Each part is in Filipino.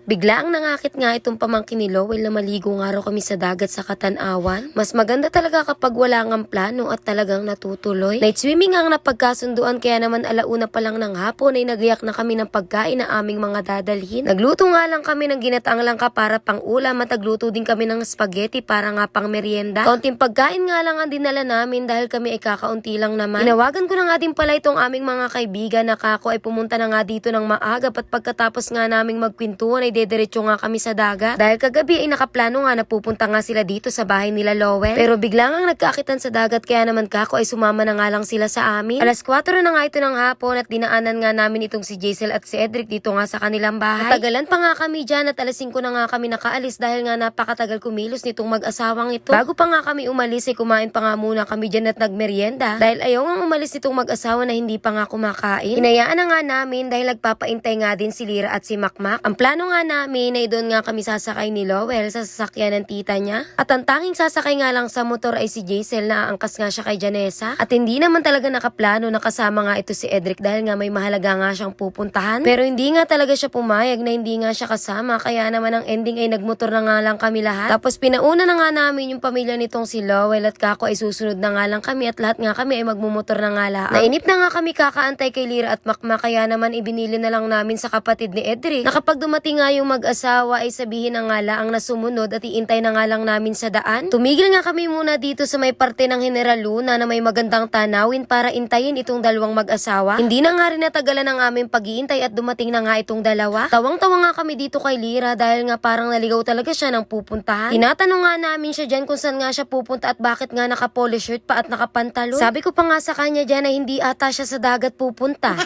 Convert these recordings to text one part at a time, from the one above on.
Bigla ang nangakit nga itong pamangkin ni Lowell na maligo nga raw kami sa dagat sa Katanawan. Mas maganda talaga kapag wala ngang plano at talagang natutuloy. Night swimming ang napagkasunduan kaya naman alauna pa lang ng hapon ay nagayak na kami ng pagkain na aming mga dadalhin. Nagluto nga lang kami ng ginataang langka para pang ulam at nagluto din kami ng spaghetti para nga pang merienda. Kaunting pagkain nga lang ang dinala namin dahil kami ay kakaunti lang naman. Tinawagan ko na nga din pala itong aming mga kaibigan na kako ay pumunta na nga dito ng maaga at pagkatapos nga naming magkwentuhan ay dediretso nga kami sa dagat. Dahil kagabi ay nakaplano nga na pupunta nga sila dito sa bahay nila Lowell. Pero bigla nga nagkaakitan sa dagat kaya naman kako ay sumama na nga lang sila sa amin. Alas 4 na nga ito ng hapon at dinaanan nga namin itong si Jaisel at si Edric dito nga sa kanilang bahay. Natagalan pa nga kami dyan at alas 5 na nga kami nakaalis dahil nga napakatagal kumilos nitong mag-asawang ito. Bago pa nga kami umalis ay kumain pa nga muna kami dyan at nagmerienda dahil ayaw nga umalis itong mag-asawa na hindi pa nga kumakain. Hinayaan na nga namin dahil nagpapaintay nga din si Lira at si Makmak. Ang plano nga namin ay doon nga kami sasakay ni Lowell sa sasakyan ng tita niya. At ang tanging sasakay nga lang sa motor ay si Jaisel na aangkas nga siya kay Janessa. At hindi naman talaga nakaplano na kasama nga ito si Edric dahil nga may mahalaga nga siyang pupuntahan. Pero hindi nga talaga siya pumayag na hindi nga siya kasama kaya naman ang ending ay nagmotor na nga lang kami lahat. Tapos pinauna na nga namin yung pamilya nitong si Lowell at kako ay susunod na nga lang kami at lahat nga kami ay magmumotor na nga lang. Nainip na nga kami kakaantay kay Lira at Makmak kaya naman ibinili na lang namin sa kapatid ni Edric na kapag dumating nga yung mag-asawa ay sabihin na nga lang na sumunod at iintay na nga lang namin sa daan. Tumigil nga kami muna dito sa may parte ng General Luna na may magandang tanawin para intayin itong dalawang mag-asawa. Hindi na nga rin natagalan ang aming pag-iintay at dumating na nga itong dalawa. Tawang-tawa nga kami dito kay Lira dahil nga parang naligaw talaga siya ng pupuntahan. Tinatanong nga namin siya dyan kung saan nga siya pupunta at bakit nga naka-polo shirt pa at nakapantalon. Sabi ko pa nga sa kanya dyan na hindi ata siya sa dagat pupunta.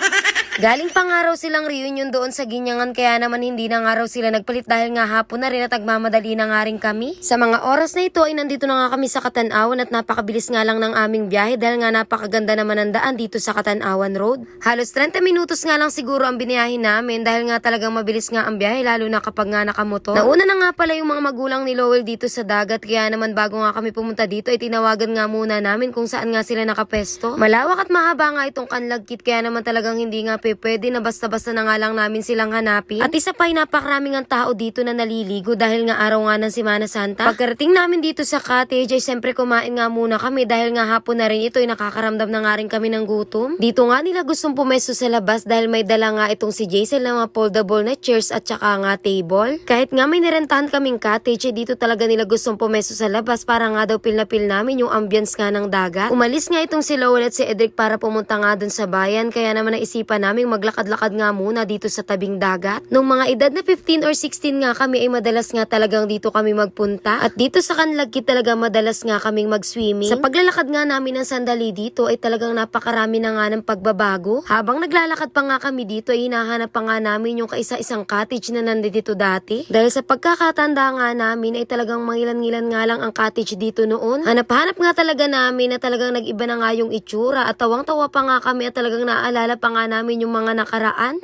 Galing pa nga raw silang reunion doon sa Ginyangan kaya naman hindi na nga raw sila nagpalit dahil nga hapon na rin at nagmamadali na nga rin kami. Sa mga oras na ito ay nandito na nga kami sa Katanawan at napakabilis nga lang ng aming biyahe dahil nga napakaganda naman ang daan dito sa Katanawan Road. Halos 30 minutos nga lang siguro ang biniyahin namin dahil nga talagang mabilis nga ang biyahe lalo na kapag nga nakamotor. Nauna na nga pala yung mga magulang ni Lowell dito sa dagat kaya naman bago nga kami pumunta dito ay tinawagan nga muna namin kung saan nga sila nakapesto. Malawak at mahaba nga itong kanlagkit kaya naman talagang hindi nga pwede na basta-basta na nga lang namin silang hanapin. At isa pa ay napakaraming ang tao dito na naliligo dahil nga araw nga ng Semana Santa. Pagkarating namin dito sa cottage ay siyempre kumain nga muna kami dahil nga hapon na rin ito ay nakakaramdam na nga rin kami ng gutom. Dito nga nila gustong pumesto sa labas dahil may dala nga itong si Jaisel na mga foldable na chairs at saka nga table. Kahit nga may nirentahan kaming cottage ay dito talaga nila gustong pumesto sa labas para nga daw pil na pil namin yung ambience nga ng dagat. Umalis nga itong si Lowell at si Edric para pumunta nga dun sa bayan kaya naman naisipan namin maglakad-lakad nga muna dito sa tabing dagat. Nung mga edad na 15 or 16 nga kami ay madalas nga talagang dito kami magpunta. At dito sa Kanlagkit talaga madalas nga kaming mag-swimming. Sa paglalakad nga namin ng sandali dito ay talagang napakarami na nga ng pagbabago. Habang naglalakad pa nga kami dito ay hinahanap pa nga namin yung kaisa-isang cottage na nandito dati. Dahil sa pagkakatanda nga namin ay talagang mangilan-ngilan nga lang ang cottage dito noon. Hanap-hanap nga talaga namin na talagang nag-iba na nga yung itsura at tawang-tawa pa nga kami at talagang naaalala pa nga namin yung mga nakaraan.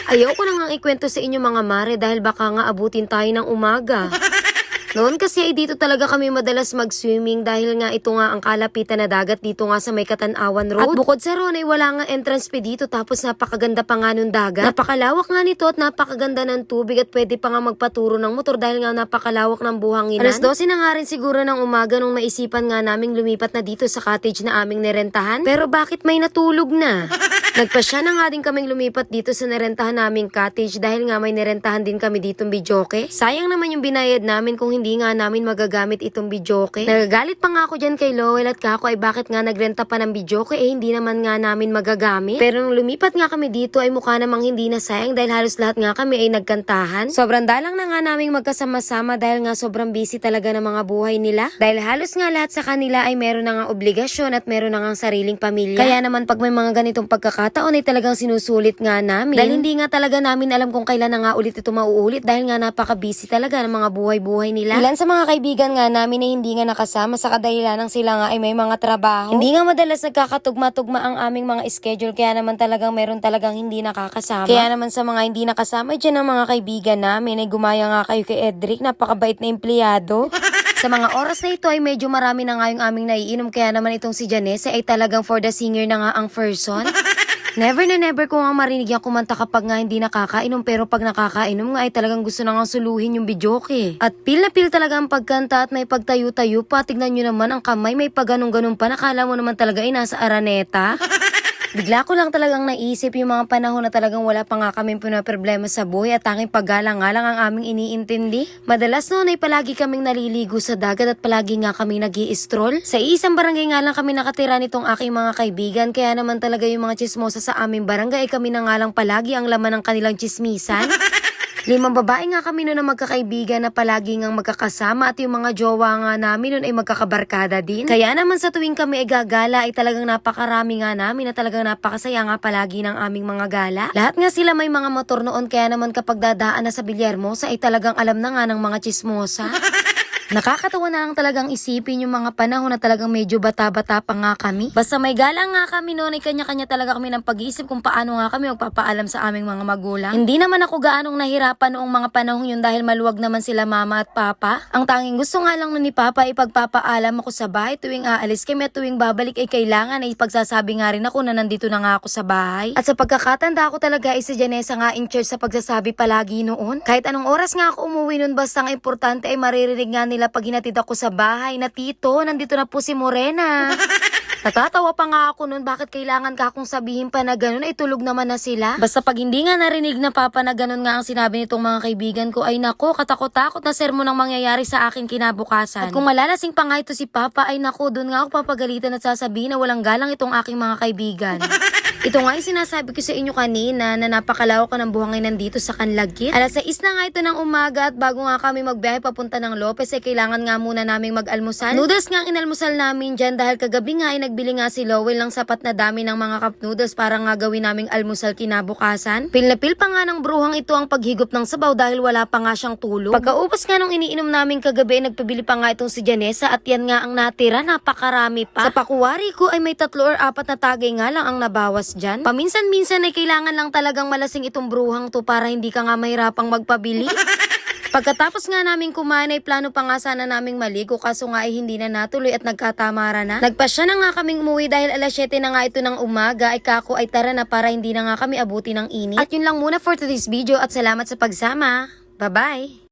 Ayoko na nga ikwento sa inyo mga mare dahil baka nga abutin tayo ng umaga. Noon kasi ay dito talaga kami madalas mag-swimming dahil nga ito nga ang kalapitan na dagat dito nga sa may Katanawan Road. At bukod sa ron ay wala nga entrance fee dito tapos napakaganda pa nga nung dagat. Napakalawak nga nito at napakaganda ng tubig at pwede pa nga magpaturo ng motor dahil nga napakalawak ng buhanginan. Alas 12 na nga rin siguro ng umaga nung maisipan nga naming lumipat na dito sa cottage na aming nirentahan. Pero bakit may natulog na? Nagpasya na nga din kaming lumipat dito sa nirentahan naming cottage dahil nga may nirentahan din kami ditong bidyoke. Sayang naman yung binayad namin kung hindi nga namin magagamit itong bidyoke. Nagagalit pa nga ako dyan kay Lowell at kako ay bakit nga nagrenta pa ng bidyoke hindi naman nga namin magagamit. Pero nung lumipat nga kami dito ay mukha namang hindi na sayang dahil halos lahat nga kami ay nagkantahan. Sobrang dalang na nga naming magkasama-sama dahil nga sobrang busy talaga ng mga buhay nila. Dahil halos nga lahat sa kanila ay meron na nga obligasyon at meron na nga sariling pamilya. Kaya naman pag may mga ganitong pagkakataon ay talagang sinusulit nga namin. Dahil hindi nga talaga namin alam kung kailan na nga ulit ito mauulit dahil nga napaka-busy talaga ng mga buhay-buhay nila. Ilan sa mga kaibigan nga namin ay hindi nga nakasama sa kadahilanang sila nga ay may mga trabaho. Hindi nga madalas nagkakatugma-tugma ang aming mga schedule kaya naman talagang meron talagang hindi nakakasama. Kaya naman sa mga hindi nakasama dyan ng mga kaibigan namin ay gumaya nga kayo kay Edric, napakabait na empleyado. Sa mga oras na ito ay medyo marami na nga yung aming naiinom kaya naman itong si Janessa ay talagang for the singer na nga ang person. Never na never ko nga marinig yung kumanta kapag nga hindi nakakainom, pero pag nakakainom nga ay talagang gusto na nga suluhin yung videoke. At pil na pil talaga ang pagkanta at may pagtayo-tayo pa. Tignan nyo naman ang kamay, may pagganong-ganon pa. Nakala mo naman talaga ay nasa Araneta. Bigla ko lang talagang naisip yung mga panahon na talagang wala pa nga kaming problema sa buhay at tanging paggalang nga lang ang aming iniintindi. Madalas noon ay palagi kaming naliligo sa dagat at palagi nga kami nag-i-stroll. Sa isang barangay nga lang kami nakatira nitong aking mga kaibigan, kaya naman talaga yung mga chismosa sa aming barangay ay kami na nga lang palagi ang laman ng kanilang chismisan. 5 babae nga kami noon na magkakaibigan na palagi ngang magkakasama at yung mga jowa nga namin noon ay magkakabarkada din. Kaya naman sa tuwing kami ay gagala ay talagang napakarami nga namin na talagang napakasaya nga palagi ng aming mga gala. Lahat nga sila may mga motor noon, kaya naman kapag dadaan na sa Villahermosa ay talagang alam na nga ng mga chismosa. Nakakatawa na lang talagang isipin yung mga panahon na talagang medyo bata-bata pa nga kami. Basta may galang nga kami noon ay kanya-kanya talaga kami ng pag-iisip kung paano nga kami magpapaalam sa aming mga magulang. Hindi naman ako gaanong nahirapan noong mga panahon yun dahil maluwag naman sila mama at papa. Ang tanging gusto nga lang nun ni papa ay pagpapaalam ako sa bahay tuwing aalis kami at tuwing babalik ay kailangan ay pagsasabi nga rin ako na nandito na nga ako sa bahay. At sa pagkakatanda ko talaga ay si Janessa nga in charge sa pagsasabi palagi noon. Kahit anong oras nga ako umuwi noon, basta ang importante ay maririnig nga nila pag hinatid ako sa bahay na, "Tito, nandito na po si Morena." Natatawa pa nga ako nun, bakit kailangan ka akong sabihin pa na ganun, ay tulog naman na sila. Basta pag hindi nga narinig na papa na ganun nga ang sinabi nitong mga kaibigan ko, ay nako, katakot-takot na sermon ang mangyayari sa akin kinabukasan. At kung malalasing pa nga ito si papa, ay nako, dun nga ako papagalitan at sasabihin na walang galang itong aking mga kaibigan. Ito nga yung sinasabi ko sa inyo kanina na napakalawak ka ng buhangin nandito sa Canlaguit. Alas 6 na nga ito ng umaga at bago nga kami magbiyahe papunta ng Lopez ay kailangan nga muna naming mag-almusal. Noodles nga ang inalmusal namin dyan dahil kagabi nga ay nagbili nga si Lowell ng sapat na dami ng mga cup noodles para nga gawin naming almusal kinabukasan. Pil na pil pa nga ng bruhang ito ang paghigop ng sabaw dahil wala pa nga siyang tulog. Pagkaubos nga nung iniinom namin kagabi, nagpabili pa nga itong si Janessa at yan nga ang natira, napakarami pa. Sa pakuwari ko ay may 3 or 4 na tagay nga lang ang nabawas dyan. Paminsan-minsan ay kailangan lang talagang malasing itong bruhang to para hindi ka nga mahirapang magpabili. Pagkatapos nga namin kumain ay plano pa nga sana naming maligo, kaso nga ay hindi na natuloy at nagkatamara na. Nagpasya na nga kaming umuwi dahil alas 7 na nga ito ng umaga, ay kako ay tara na para hindi na nga kami abuti ng init. At yun lang muna for today's video at salamat sa pagsama. Bye-bye!